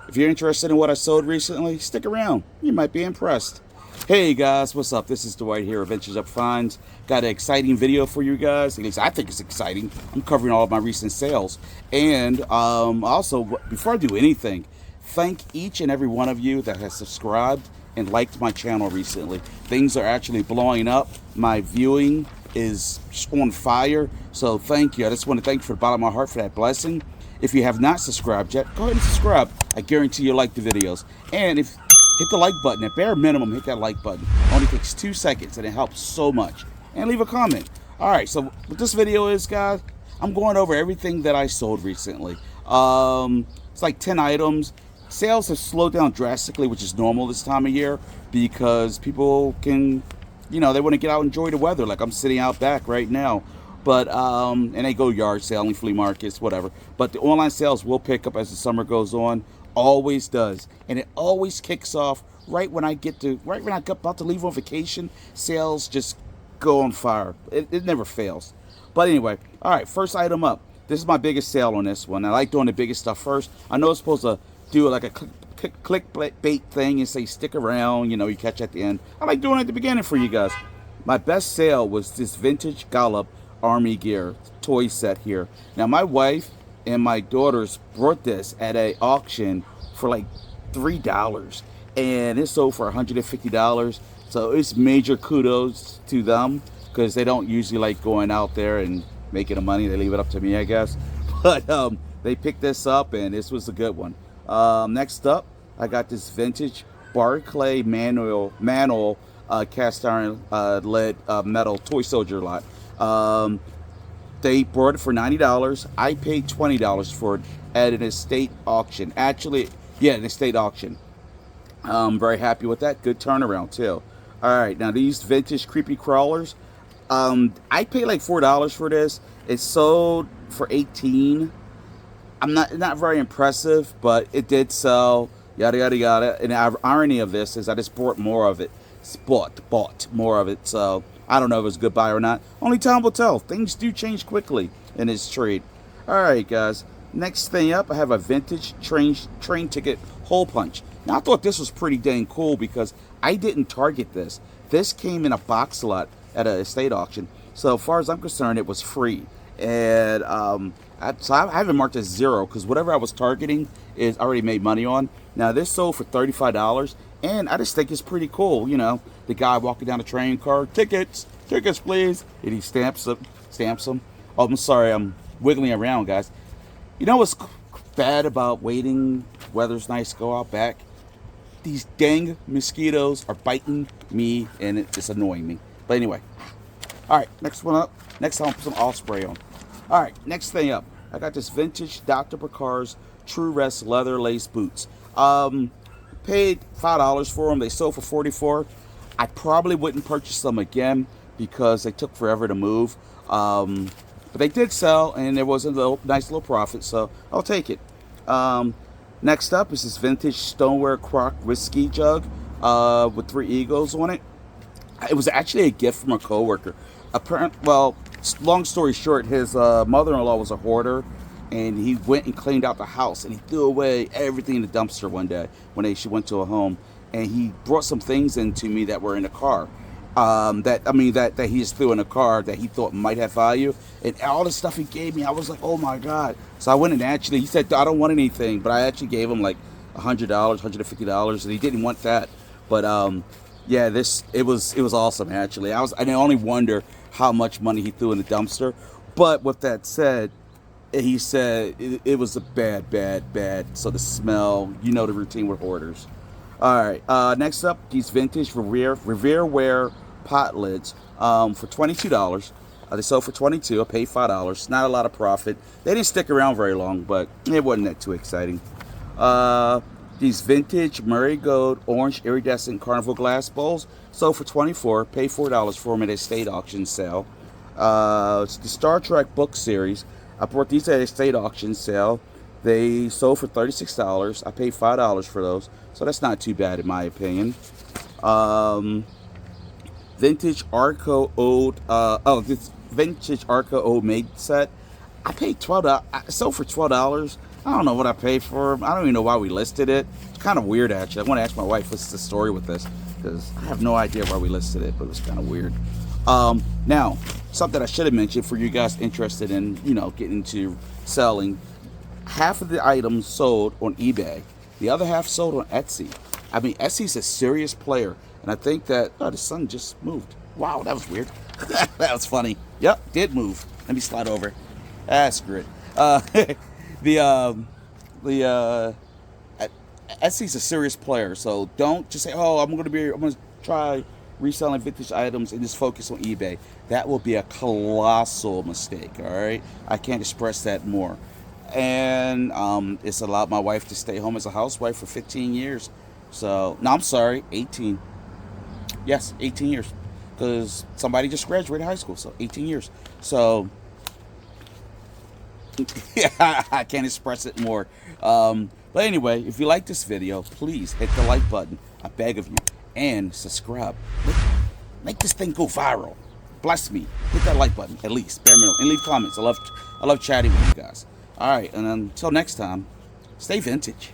If you're interested in what I sold recently, stick around. You might be impressed. Hey guys, what's up? This is Dwight here, Adventures Up Finds. Got an exciting video for you guys. At least I think it's exciting. I'm covering all of my recent sales. And also, before I do anything, thank each and every one of you that has subscribed and liked my channel recently. Things are actually blowing up. My viewing is on fire. So thank you. I just want to thank you from the bottom of my heart for that blessing. If you have not subscribed yet, go ahead and subscribe. I guarantee you'll like the videos. And if hit the like button, at bare minimum, hit that like button. It only takes 2 seconds and it helps so much. And leave a comment. Alright, so what this video is, guys, I'm going over everything that I sold recently. It's like 10 items. Sales have slowed down drastically, which is normal this time of year, because people can, they want to get out and enjoy the weather. Like I'm sitting out back right now. But, and they go yard selling, flea markets, whatever. But the online sales will pick up as the summer goes on. Always does. And it always kicks off right when I get about to leave on vacation. Sales just go on fire. It never fails. But anyway, all right, first item up. This is my biggest sale on this one. I like doing the biggest stuff first. I know it's supposed to do like a clickbait thing and say stick around, you catch at the end. I like doing it at the beginning for you guys. My best sale was this vintage Galoob Army gear toy set here. Now my wife and my daughters brought this at a auction for like $3 and it sold for $150. So it's major kudos to them, because they don't usually like going out there and making the money. They leave it up to me, I guess. But they picked this up and this was a good one. Next up, I got this vintage Barclay Manoil cast iron lead metal toy soldier lot. They bought it for $90. I paid $20 for it at an estate auction. Actually, yeah, an estate auction. I'm very happy with that. Good turnaround too. All right, now these vintage creepy crawlers. I paid like $4 for this. It sold for $18. I'm not very impressive, but it did sell. Yada yada yada. And the irony of this is I just bought more of it. Bought more of it. So I don't know if it was a good buy or not. Only time will tell. Things do change quickly in this trade. Alright guys, next thing up, I have a vintage train ticket hole punch. Now I thought this was pretty dang cool because I didn't target this. This came in a box lot at an estate auction. So as far as I'm concerned, it was free. And so I haven't marked as 0 because whatever I was targeting is already made money on. Now this sold for $35. And I just think it's pretty cool, the guy walking down the train car, tickets please, and he stamps them. Oh, I'm sorry, I'm wiggling around, guys. You know what's bad about waiting, weather's nice, go out back? These dang mosquitoes are biting me, and it's annoying me. But anyway, all right, next one up. Next time I'll put some all spray on. All right, next thing up, I got this vintage Dr. Picar's True Rest leather lace boots. Paid $5 for them. They sold for $44. I probably wouldn't purchase them again because they took forever to move. But they did sell, and there was a nice little profit, so I'll take it. Next up is this vintage stoneware crock whiskey jug with 3 eagles on it. It was actually a gift from a coworker. Well, long story short, his mother-in-law was a hoarder, and he went and cleaned out the house, and he threw away everything in the dumpster one day when she went to a home, and he brought some things into me that were in the car. That he just threw in a car that he thought might have value, and all the stuff he gave me, I was like, oh my god. So I went and he said I don't want anything, but I actually gave him like $100, $150, and he didn't want that. But yeah, it was awesome actually. I only wonder how much money he threw in the dumpster. But with that said, he said it was a bad. So the smell, the routine with hoarders. All right, next up, these vintage Revere ware pot lids for $22. They sold for $22. I paid $5. Not a lot of profit. They didn't stick around very long, but it wasn't that too exciting. These vintage Marigold orange iridescent carnival glass bowls sold for $24. Paid $4 for them at a state auction sale. It's the Star Trek book series. I bought these at a state auction sale. They sold for $36. I paid $5 for those, so that's not too bad in my opinion. Vintage Arco old. This vintage Arco old maid set. I paid $12. I sold for $12. I don't know what I paid for them. I don't even know why we listed it. It's kind of weird, actually. I want to ask my wife what's the story with this, because I have no idea why we listed it, but it was kind of weird. Now, something I should have mentioned for you guys interested in, getting into selling. Half of the items sold on eBay. The other half sold on Etsy. I mean, Etsy's a serious player, and I think that the sun just moved. Wow, that was weird. That was funny. Yep, did move. Let me slide over. Screw it. Etsy's a serious player, so don't just say, "Oh, I'm gonna try reselling vintage items and just focus on eBay." That will be a colossal mistake. All right, I can't express that more. And it's allowed my wife to stay home as a housewife for 15 years. So, no, I'm sorry, 18. Yes, 18 years. Because somebody just graduated high school, so 18 years. So, yeah, I can't express it more. But anyway, if you like this video, please hit the like button. I beg of you. And subscribe. Make this thing go viral. Bless me. Hit that like button, at least. Bare minimum. And leave comments. I love chatting with you guys. All right, and until next time, stay vintage.